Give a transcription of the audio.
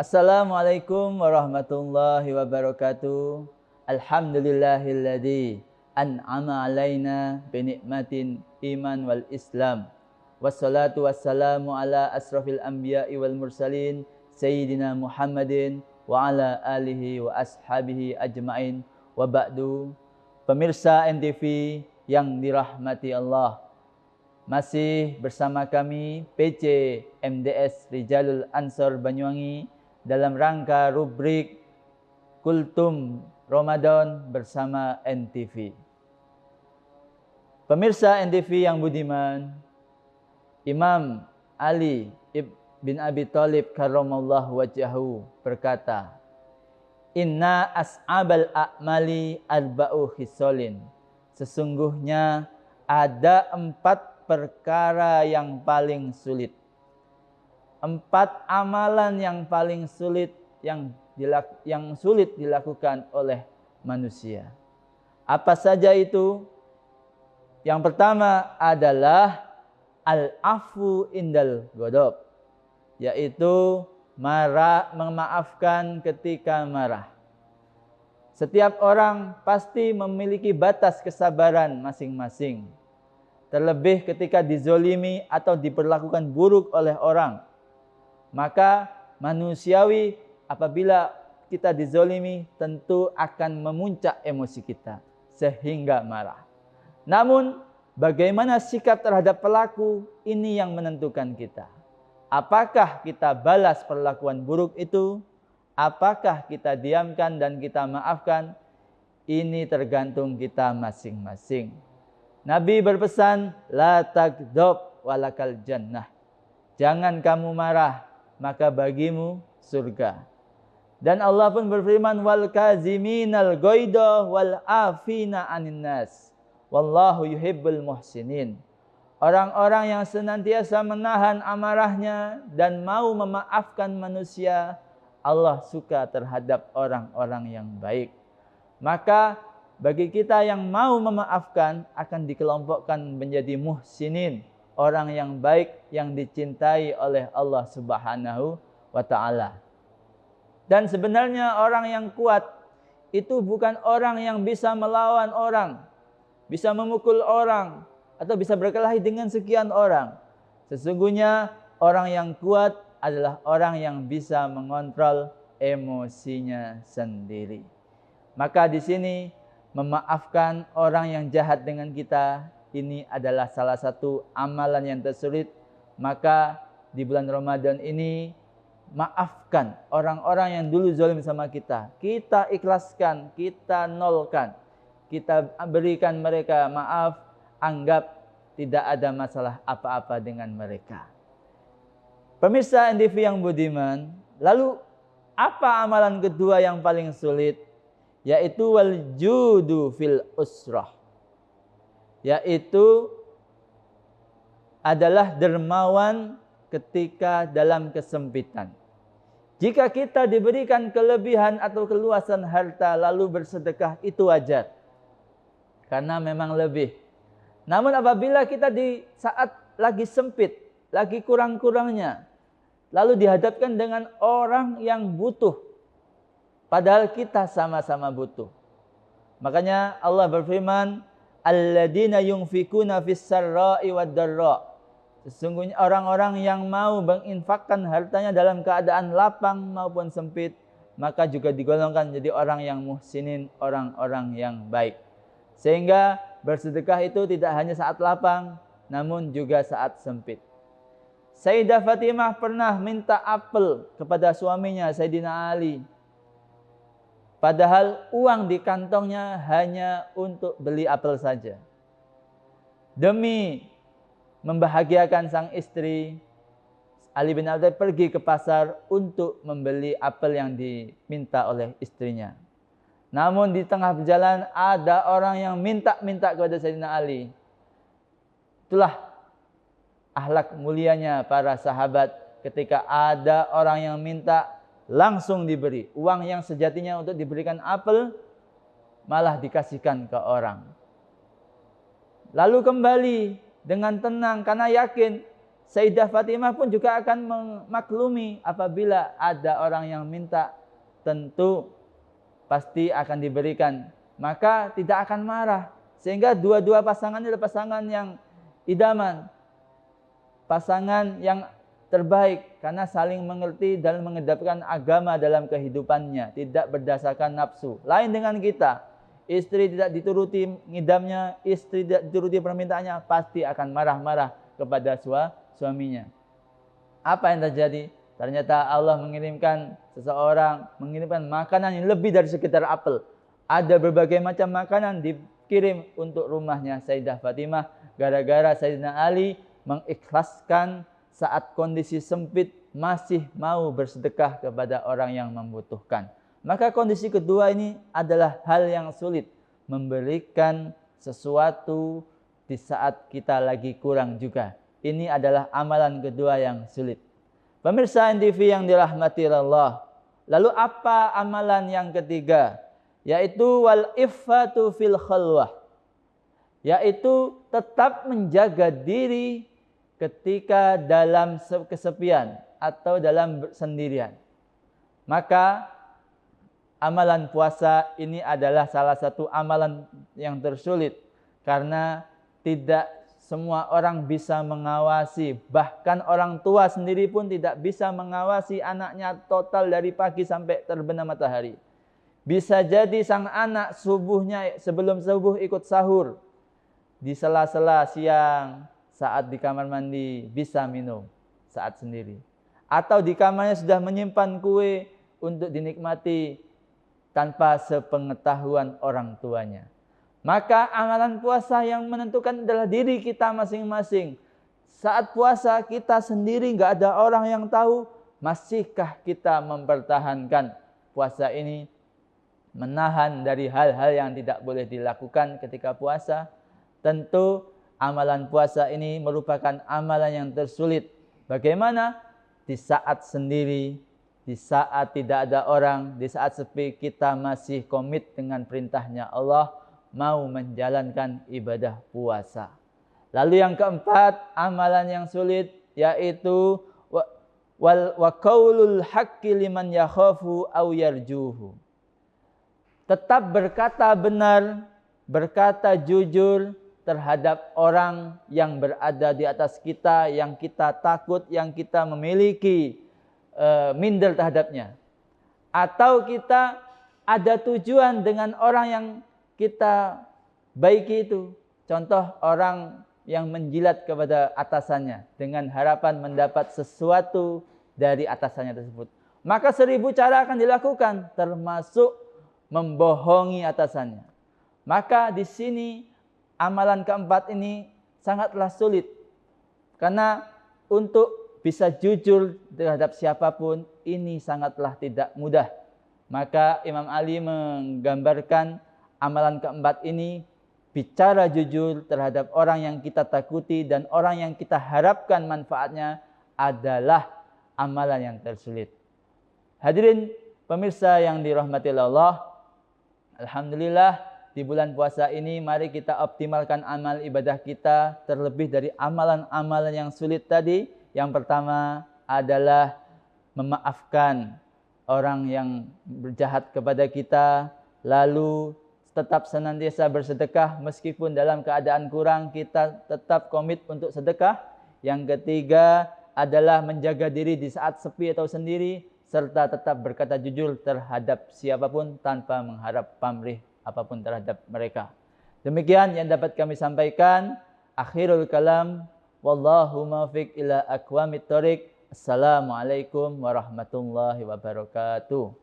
Assalamualaikum warahmatullahi wabarakatuh. Alhamdulillahilladzi an'ama alaina binikmatin iman wal islam. Wassalatu wassalamu ala asrafil anbiya'i wal mursalin Sayyidina Muhammadin wa ala alihi wa ashabihi ajma'in. Wa ba'du. Pemirsa NTV yang dirahmati Allah, masih bersama kami PC MDS Rijalul Ansor Banyuwangi dalam rangka rubrik Kultum Ramadan bersama NTV. Pemirsa NTV yang budiman, Imam Ali bin Abi Thalib karramallahu wajhahu berkata, "Inna as'abal a'mali arba'u khisalin." Sesungguhnya ada 4 perkara yang paling sulit. 4 amalan yang paling sulit yang sulit dilakukan oleh manusia. Apa saja itu? Yang pertama adalah al-afu indal ghadab, yaitu memaafkan ketika marah. Setiap orang pasti memiliki batas kesabaran masing-masing. Terlebih ketika dizolimi atau diperlakukan buruk oleh orang. Maka manusiawi apabila kita dizolimi tentu akan memuncak emosi kita sehingga marah. Namun bagaimana sikap terhadap pelaku ini yang menentukan kita. Apakah kita balas perlakuan buruk itu? Apakah kita diamkan dan kita maafkan? Ini tergantung kita masing-masing. Nabi berpesan, la taghdab walakal jannah. Jangan kamu marah, maka bagimu surga. Dan Allah pun berfirman, wal kaziminal ghaidha wal afina 'anil nas. Wallahu yuhibbul muhsinin. Orang-orang yang senantiasa menahan amarahnya dan mau memaafkan manusia, Allah suka terhadap orang-orang yang baik. Maka bagi kita yang mau memaafkan akan dikelompokkan menjadi muhsinin, orang yang baik yang dicintai oleh Allah Subhanahu wa ta'ala. Dan sebenarnya orang yang kuat itu bukan orang yang bisa melawan orang, bisa memukul orang, atau bisa berkelahi dengan sekian orang. Sesungguhnya orang yang kuat adalah orang yang bisa mengontrol emosinya sendiri. Maka di sini memaafkan orang yang jahat dengan kita, ini adalah salah satu amalan yang tersulit. Maka di bulan Ramadan ini maafkan orang-orang yang dulu zalim sama kita. Kita ikhlaskan, kita nolkan. Kita berikan mereka maaf, anggap tidak ada masalah apa-apa dengan mereka. Pemirsa NTV yang budiman, lalu apa amalan kedua yang paling sulit? Yaitu wal judu fil usrah. Yaitu adalah dermawan ketika dalam kesempitan. Jika kita diberikan kelebihan atau keluasan harta lalu bersedekah, itu wajar. Karena memang lebih. Namun apabila kita di saat lagi sempit, lagi kurang-kurangnya, lalu dihadapkan dengan orang yang butuh, padahal kita sama-sama butuh. Makanya Allah berfirman, alladzina yunfikuna fis sarra'i wad dharra. Sesungguhnya orang-orang yang mau menginfakkan hartanya dalam keadaan lapang maupun sempit, maka juga digolongkan jadi orang yang muhsinin, orang-orang yang baik. Sehingga bersedekah itu tidak hanya saat lapang, namun juga saat sempit. Sayyidah Fatimah pernah minta apel kepada suaminya Sayyidina Ali. Padahal uang di kantongnya hanya untuk beli apel saja. Demi membahagiakan sang istri, Ali bin Abi Thalib pergi ke pasar untuk membeli apel yang diminta oleh istrinya. Namun di tengah perjalanan ada orang yang minta kepada Sayyidina Ali. Itulah akhlak mulianya para sahabat, ketika ada orang yang minta langsung diberi. Uang yang sejatinya untuk diberikan apel malah dikasihkan ke orang. Lalu kembali dengan tenang karena yakin Sayyidah Fatimah pun juga akan memaklumi apabila ada orang yang minta, tentu pasti akan diberikan. Maka tidak akan marah. Sehingga dua-dua pasangan adalah pasangan yang idaman. Pasangan yang terbaik karena saling mengerti dan mengedepankan agama dalam kehidupannya, tidak berdasarkan nafsu. Lain dengan kita, istri tidak dituruti ngidamnya, istri tidak dituruti permintaannya, pasti akan marah-marah kepada suaminya. Apa yang terjadi? Ternyata Allah mengirimkan makanan yang lebih dari sekedar apel. Ada berbagai macam makanan dikirim untuk rumahnya Sayyidah Fatimah gara-gara Sayyidina Ali mengikhlaskan saat kondisi sempit masih mau bersedekah kepada orang yang membutuhkan. Maka kondisi kedua ini adalah hal yang sulit, memberikan sesuatu di saat kita lagi kurang juga. Ini adalah amalan kedua yang sulit. Pemirsa NTV yang dirahmati Allah. Lalu apa amalan yang ketiga? Yaitu wal iffatu fil khalwah. Yaitu tetap menjaga diri ketika dalam kesepian atau dalam sendirian. Maka amalan puasa ini adalah salah satu amalan yang tersulit karena tidak semua orang bisa mengawasi, bahkan orang tua sendiri pun tidak bisa mengawasi anaknya total dari pagi sampai terbenam matahari. Bisa jadi sang anak sebelum subuh ikut sahur, di sela-sela siang saat di kamar mandi bisa minum saat sendiri. Atau di kamarnya sudah menyimpan kue untuk dinikmati tanpa sepengetahuan orang tuanya. Maka amalan puasa yang menentukan adalah diri kita masing-masing. Saat puasa kita sendiri nggak ada orang yang tahu, masihkah kita mempertahankan puasa ini, menahan dari hal-hal yang tidak boleh dilakukan ketika puasa. Tentu amalan puasa ini merupakan amalan yang tersulit. Bagaimana? Di saat sendiri, di saat tidak ada orang, di saat sepi, kita masih komit dengan perintahnya Allah, mau menjalankan ibadah puasa. Lalu yang keempat, amalan yang sulit, yaitu wa qaulul haqqi liman yakhafu aw yarjuhu. Tetap berkata benar, berkata jujur terhadap orang yang berada di atas kita, yang kita takut, yang kita memiliki minder terhadapnya. Atau kita ada tujuan dengan orang yang kita baiki itu. Contoh orang yang menjilat kepada atasannya dengan harapan mendapat sesuatu dari atasannya tersebut. Maka 1000 cara akan dilakukan, termasuk membohongi atasannya. Maka di sini amalan keempat ini sangatlah sulit. Karena untuk bisa jujur terhadap siapapun ini sangatlah tidak mudah. Maka Imam Ali menggambarkan amalan keempat ini, bicara jujur terhadap orang yang kita takuti dan orang yang kita harapkan manfaatnya adalah amalan yang tersulit. Hadirin pemirsa yang dirahmati Allah, alhamdulillah di bulan puasa ini mari kita optimalkan amal ibadah kita, terlebih dari amalan-amalan yang sulit tadi. Yang pertama adalah memaafkan orang yang berjahat kepada kita, lalu tetap senantiasa bersedekah meskipun dalam keadaan kurang, kita tetap komit untuk sedekah. Yang ketiga adalah menjaga diri di saat sepi atau sendiri, serta tetap berkata jujur terhadap siapapun tanpa mengharap pamrih apapun terhadap mereka. Demikian yang dapat kami sampaikan. Akhirul kalam, wallahu muwaffiq ila aqwamit thoriq. Assalamualaikum warahmatullahi wabarakatuh.